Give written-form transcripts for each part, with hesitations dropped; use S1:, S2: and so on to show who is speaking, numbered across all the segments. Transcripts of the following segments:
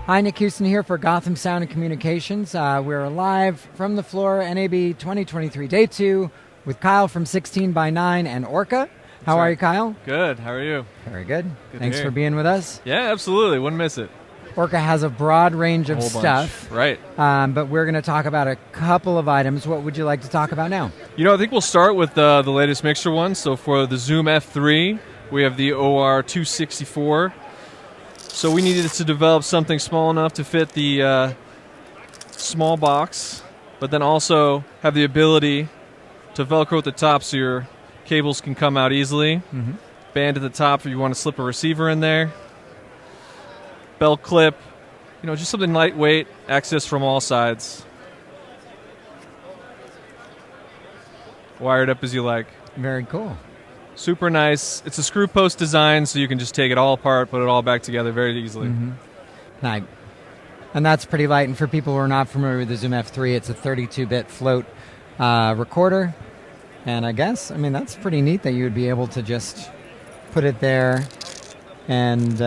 S1: Hi, Nick Houston here for Gotham Sound and Communications. We're live from the floor, NAB 2023 Day 2, with Kyle from 16 by 9 and Orca. How are you, Kyle?
S2: Good. How are you?
S1: Very good. Thanks for being with us.
S2: Yeah, absolutely. Wouldn't miss it.
S1: Orca has a broad range of stuff.
S2: Right.
S1: But we're going to talk about a couple of items. What would you like to talk about now?
S2: I think we'll start with the latest mixer one. So for the Zoom F3, we have the OR 264. So we needed to develop something small enough to fit the small box, but then also have the ability to Velcro at the top so your cables can come out easily. Mm-hmm. Band at the top if you want to slip a receiver in there. Belt clip, just something lightweight, access from all sides. Wired up as you like.
S1: Very cool.
S2: Super nice. It's a screw post design, so you can just take it all apart, put it all back together very easily.
S1: Mm-hmm. Nice. And that's pretty light. And for people who are not familiar with the Zoom F3, it's a 32-bit float recorder. And that's pretty neat that you would be able to just put it there and,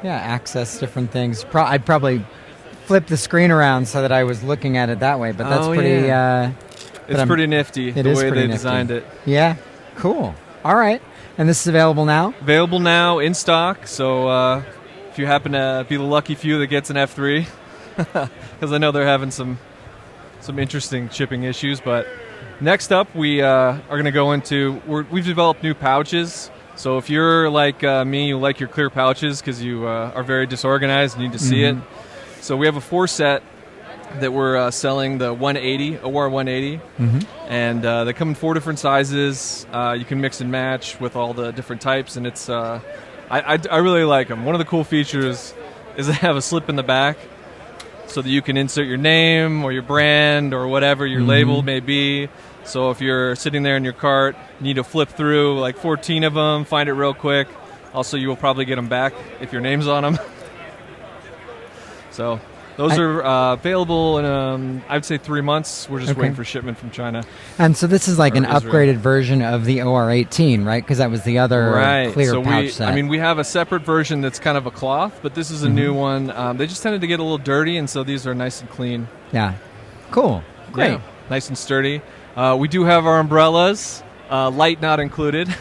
S1: access different things. I'd probably flip the screen around so that I was looking at it that way, but that's pretty...
S2: it's pretty nifty the way they designed it.
S1: Yeah. Cool. All right. And this is available now?
S2: Available now, in stock. So if you happen to be the lucky few that gets an F3, because I know they're having some interesting shipping issues. But next up, we are going to go into... We've developed new pouches. So if you're like me, you like your clear pouches because you are very disorganized and need to see it. So we have a 4-set that we're selling, the 180, OR 180. And they come in 4 different sizes. You can mix and match with all the different types, and it's I really like them. One of the cool features is they have a slip in the back so that you can insert your name or your brand or whatever your label may be. So if you're sitting there in your cart, you need to flip through like 14 of them, find it real quick. Also, you will probably get them back if your name's on them. So those are available in, I'd say, 3 months. We're just waiting for shipment from China.
S1: And so this is like an upgraded version of the OR18, right? Because that was the other clear pouch set.
S2: We have a separate version that's kind of a cloth, but this is a new one. They just tended to get a little dirty, and so these are nice and clean.
S1: Yeah. Cool. Great.
S2: Yeah, nice and sturdy. We do have our umbrellas, light not included.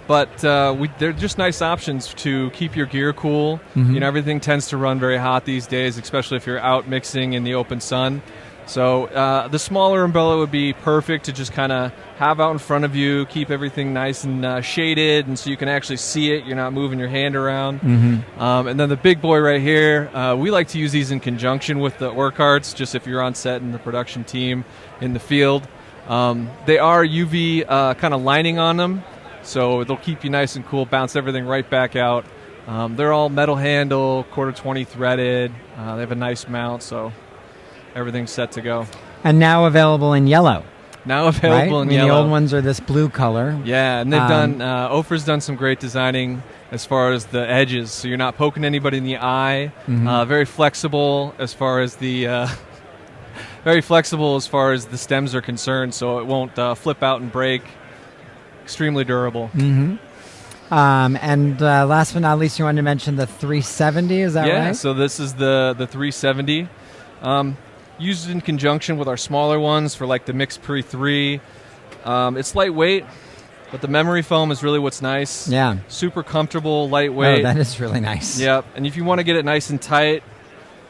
S2: But they're just nice options to keep your gear cool. Everything tends to run very hot these days, especially if you're out mixing in the open sun. So the smaller umbrella would be perfect to just kind of have out in front of you, keep everything nice and shaded, and so you can actually see it. You're not moving your hand around. And then the big boy right here, we like to use these in conjunction with the OR carts, just if you're on set in the production team in the field. They are UV kind of lining on them. So they'll keep you nice and cool, bounce everything right back out. They're all metal handle, 1/4-20 threaded. They have a nice mount, so everything's set to go.
S1: And now available in yellow.
S2: Now available in yellow.
S1: The old ones are this blue color.
S2: Yeah, and they've done, Ofer's done some great designing as far as the edges, so you're not poking anybody in the eye. Very flexible as far as the... stems are concerned, so it won't flip out and break. Extremely durable.
S1: And last but not least, you wanted to mention the 370, is that right?
S2: Yeah, so this is the 370. Used in conjunction with our smaller ones for like the Mix Pre 3. It's lightweight, but the memory foam is really what's nice.
S1: Yeah.
S2: Super comfortable, lightweight.
S1: Oh, that is really nice.
S2: Yep. And if you want to get it nice and tight,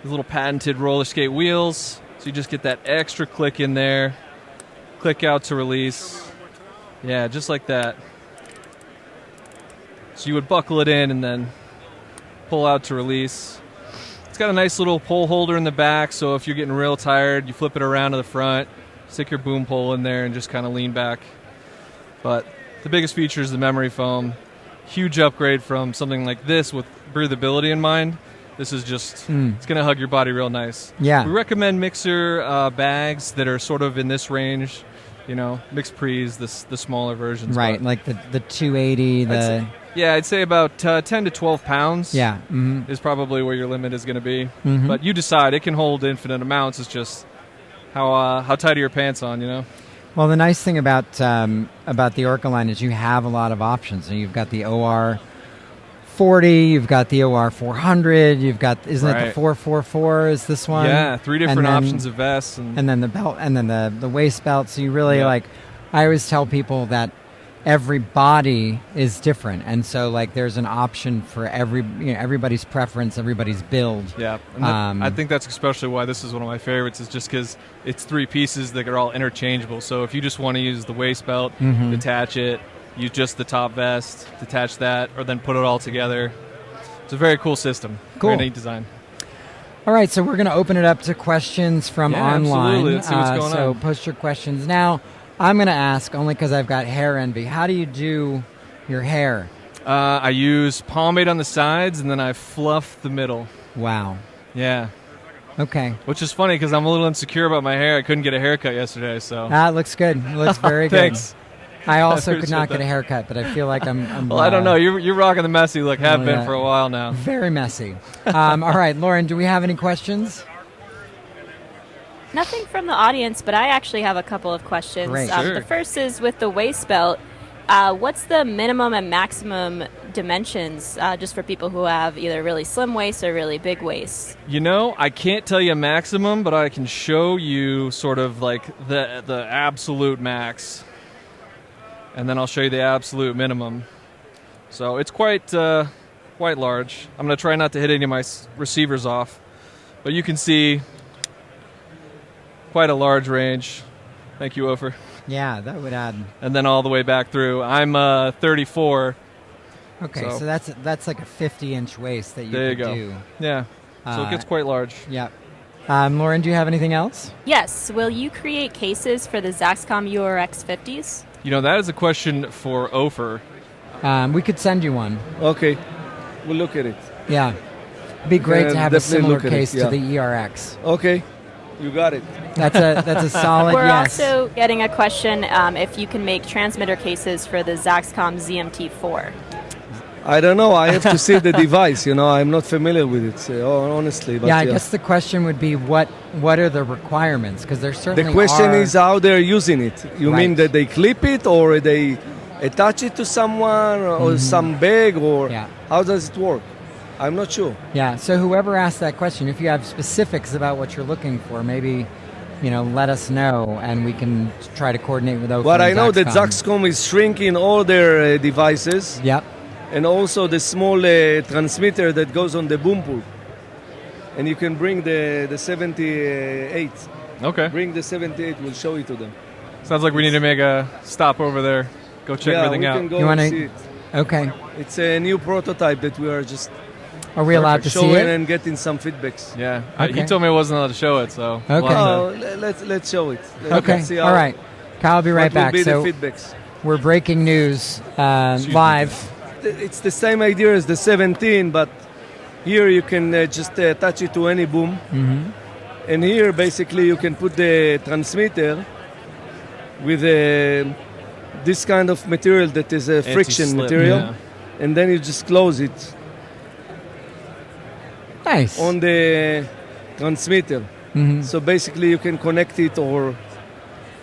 S2: these little patented roller skate wheels. So you just get that extra click in there. Click out to release. Yeah, just like that. So you would buckle it in and then pull out to release. It's got a nice little pole holder in the back, so if you're getting real tired, you flip it around to the front, stick your boom pole in there, and just kind of lean back. But the biggest feature is the memory foam. Huge upgrade from something like this with breathability in mind. This is just, it's going to hug your body real nice.
S1: Yeah.
S2: We recommend mixer bags that are sort of in this range. Mixed pre's, the smaller versions.
S1: Right, like the 280,
S2: I'd say about 10 to 12 pounds is probably where your limit is going to be. But you decide. It can hold infinite amounts. It's just how tight are your pants on,
S1: Well, the nice thing about the Orca line is you have a lot of options. And you've got the OR 40. You've got the OR 400. You've got, isn't it the
S2: Right.
S1: 444 is this one?
S2: Yeah, 3 different
S1: And then-
S2: options of vests.
S1: And then the belt, and then the waist belt. So you really
S2: Yeah.
S1: I always tell people that every body is different. And so there's an option for everybody's preference, everybody's build.
S2: Yeah, and I think that's especially why this is one of my favorites, is just because it's 3 pieces that are all interchangeable. So if you just want to use the waist belt, detach it, use just the top vest, detach that, or then put it all together. It's a very cool system.
S1: Cool.
S2: Very neat design.
S1: All right, so we're going to open it up to questions from
S2: Yeah,
S1: online.
S2: absolutely. Let's see what's going
S1: so
S2: on.
S1: post your questions now. I'm going to ask only because I've got hair envy. How do you do your hair?
S2: I use pomade on the sides, and then I fluff the middle.
S1: Wow.
S2: Yeah,
S1: Okay.
S2: which is funny because I'm a little insecure about my hair. I couldn't get a haircut yesterday, so.
S1: It looks good. It looks very good.
S2: Thanks.
S1: I also could
S2: appreciate
S1: not get
S2: that.
S1: a haircut, but I feel like I'm
S2: Well, I don't know. You're rocking the messy look. Have
S1: Oh,
S2: been
S1: yeah.
S2: for a while now.
S1: very messy. All right, Lauren, do we have any questions?
S3: Nothing from the audience, but I actually have a couple of questions.
S1: Great.
S2: Sure.
S3: The first is with the waist belt. What's the minimum and maximum dimensions, just for people who have either really slim waists or really big waists?
S2: You know, I can't tell you a maximum, but I can show you sort of like the absolute max, and then I'll show you the absolute minimum. So it's quite large. I'm going to try not to hit any of my receivers off, but you can see quite a large range. Thank you, Ofer.
S1: Yeah, that would add.
S2: And then all the way back through. I'm 34.
S1: Okay,
S2: So-
S1: so that's like a 50-inch waist that you
S2: There you
S1: could
S2: go.
S1: do.
S2: Yeah. So it gets quite large.
S1: Yep. Lauren, do you have anything else?
S3: Yes. Will you create cases for the Zaxcom URX 50s?
S2: You know, that is a question for Ofer.
S1: We could send you one.
S4: Okay, we'll look at it.
S1: Yeah. It'd be great to have a
S4: definitely
S1: similar
S4: look at it,
S1: case
S4: yeah.
S1: to the ERX.
S4: Okay, you got it.
S1: That's a solid
S3: We're
S1: yes.
S3: also getting a question if you can make transmitter cases for the Zaxcom ZMT4.
S4: I don't know. I have to see the device. I'm not familiar with it. Honestly, but
S1: yeah, I guess the question would be what are the requirements? Because there certainly
S4: the question
S1: are.
S4: is how they're using it. You mean
S1: Right.
S4: that they clip it or they attach it to someone or some bag or
S1: Yeah.
S4: how does it work? I'm not sure.
S1: Yeah, so whoever asked that question, if you have specifics about what you're looking for, maybe let us know and we can try to coordinate with Ofer.
S4: But I
S1: and
S4: know that
S1: Zaxcom.
S4: Zaxcom is shrinking all their devices
S1: Yep.
S4: and also the small transmitter that goes on the boom pole. And you can bring the 78.
S2: Okay.
S4: Bring the 78. We'll show it to them.
S2: Sounds like we need to make a stop over there. Go check everything
S4: we
S2: out.
S4: can go
S1: You
S4: and
S1: wanna-
S4: see it.
S1: Okay.
S4: It's a new prototype that we are just
S1: Are we allowed to see
S4: showing
S1: it?
S4: and getting some feedbacks.
S2: Yeah.
S1: Okay.
S2: He told me I wasn't allowed to show it, so. we'll
S1: Okay.
S2: have to-
S4: Let's show it.
S1: Okay.
S4: Let's see
S1: All right. Kyle will be right
S4: what will
S1: back.
S4: be
S1: So
S4: the feedbacks.
S1: we're breaking news
S2: me.
S1: live.
S4: It's the same idea as the 17, but here you can just attach it to any boom.
S1: Mm-hmm.
S4: And here basically you can put the transmitter with this kind of material that is a friction
S2: Anti-slip,
S4: material.
S2: yeah.
S4: And then you just close it
S1: Nice.
S4: on the transmitter.
S1: Mhm.
S4: So basically you can connect it or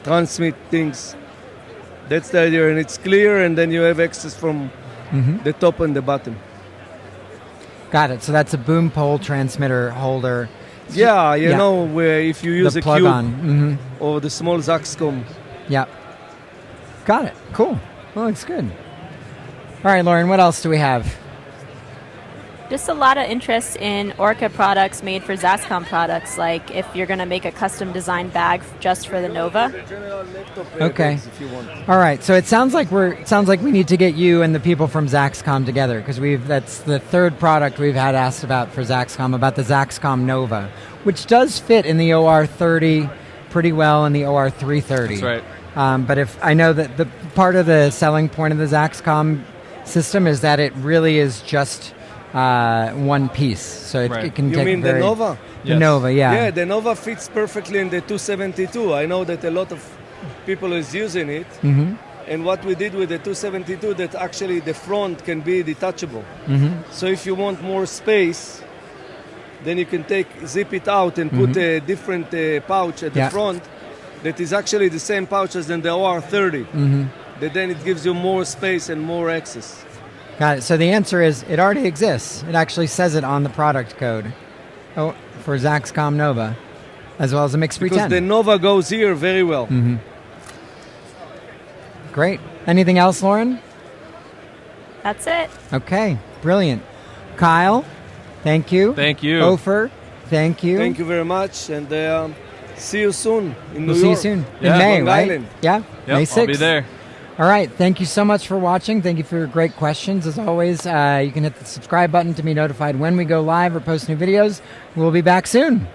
S4: transmit things. That's the idea, and it's clear, and then you have access from
S1: Mhm.
S4: the top and the bottom.
S1: Got it. So that's a boom pole transmitter holder.
S4: Yeah, you
S1: Yeah.
S4: know, where if you use
S1: the
S4: a
S1: plug
S4: cube
S1: on. Mm-hmm.
S4: or the small Zaxcom.
S1: Yep. Got it. Cool. Well, looks good. All right, Lauren, what else do we have?
S3: Just a lot of interest in Orca products made for Zaxcom products, like if you're going to make a custom design bag just for the Nova.
S1: Okay.
S4: If you want.
S1: All right. So it sounds like we need to get you and the people from Zaxcom together because that's the third product we've had asked about for Zaxcom, about the Zaxcom Nova, which does fit in the OR30 pretty well in the OR330.
S2: That's right.
S1: But if I know that the part of the selling point of the Zaxcom system is that it really is just one piece, so
S2: Right.
S1: it can
S4: You
S1: take
S4: mean the Nova?
S1: The
S2: Yes.
S1: Nova, yeah.
S4: Yeah, the Nova fits perfectly in the 272. I know that a lot of people is using it.
S1: Mm-hmm.
S4: And what we did with the 272, that actually the front can be detachable.
S1: Mm-hmm.
S4: So if you want more space, then you can zip it out and put a different pouch at
S1: Yeah.
S4: the front that is actually the same pouch as in the OR30.
S1: Mm-hmm.
S4: That then it gives you more space and more access.
S1: Got it. So the answer is it already exists. It actually says it on the product code for Zaxcom Nova, as well as a Mix
S4: because
S1: 310.
S4: the Nova goes here very well.
S1: Great. Anything else, Lauren?
S3: That's it.
S1: Okay, brilliant. Kyle, thank you.
S2: Thank you.
S1: Ofer, thank you.
S4: Thank you very much, and see you soon in New
S1: We'll see you
S4: York.
S1: soon.
S2: Yeah.
S1: In May,
S4: Long
S1: right?
S4: Island.
S1: Yeah,
S2: Yep,
S1: May 6th.
S2: I'll be there.
S1: All right, thank you so much for watching. Thank you for your great questions. As always, you can hit the subscribe button to be notified when we go live or post new videos. We'll be back soon.